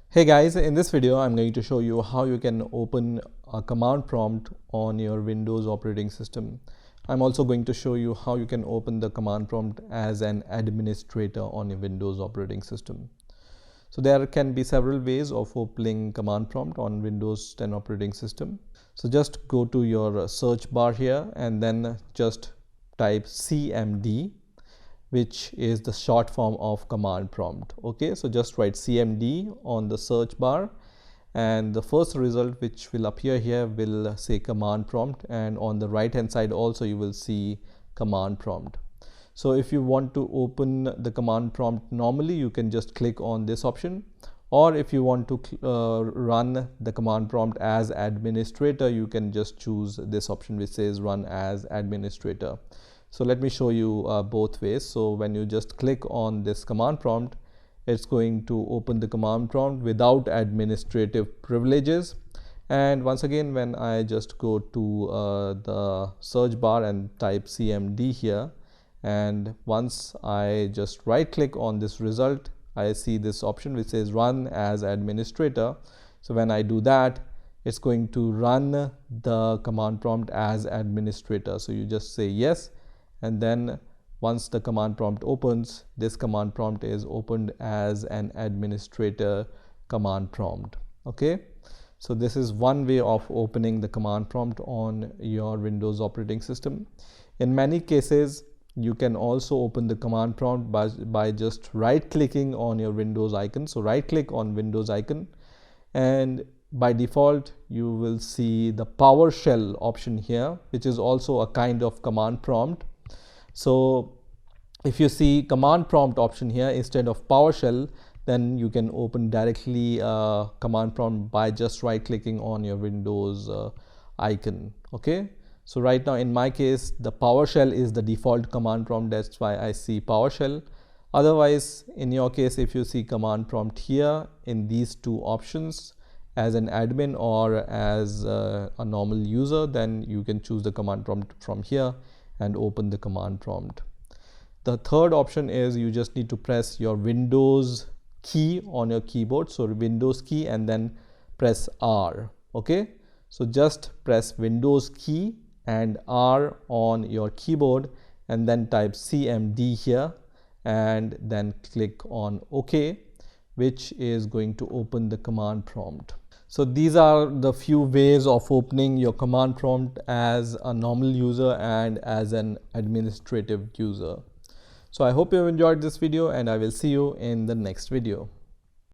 Hey guys, in this video I'm going to show you how you can open a command prompt on your Windows operating system. I'm also going to show you how you can open the command prompt as an administrator on your Windows operating system. So there can be several ways of opening command prompt on Windows 10 operating system. So just go to your search bar here and then just type CMD, which is the short form of command prompt. Okay, so just write CMD on the search bar and the first result which will appear here will say command prompt, and on the right hand side also you will see command prompt. So if you want to open the command prompt normally, you can just click on this option, or if you want to run the command prompt as administrator, you can just choose this option which says run as administrator. So let me show you both ways. So when you just click on this command prompt, it's going to open the command prompt without administrative privileges. And once again, when I just go to the search bar and type CMD here, and once I just right click on this result, I see this option which says run as administrator. So when I do that, it's going to run the command prompt as administrator. So you just say yes, and then once the command prompt opens, this command prompt is opened as an administrator command prompt. Okay, so this is one way of opening the command prompt on your Windows operating system. In many cases, you can also open the command prompt by just right clicking on your Windows icon. So right click on Windows icon, and by default you will see the PowerShell option here, which is also a kind of command prompt. So if you see command prompt option here instead of PowerShell, then you can open directly command prompt by just right clicking on your Windows icon. Okay, so right now in my case the PowerShell is the default command prompt, that's why I see PowerShell. Otherwise, in your case, if you see command prompt here in these two options as an admin or as a normal user, then you can choose the command prompt from here and open the command prompt. The third option is you just need to press your Windows key on your keyboard. So Windows key and then press R. Okay, so just press Windows key and R on your keyboard and then type CMD here and then click on OK, which is going to open the command prompt. So these are the few ways of opening your command prompt as a normal user and as an administrative user. So I hope you have enjoyed this video, and I will see you in the next video.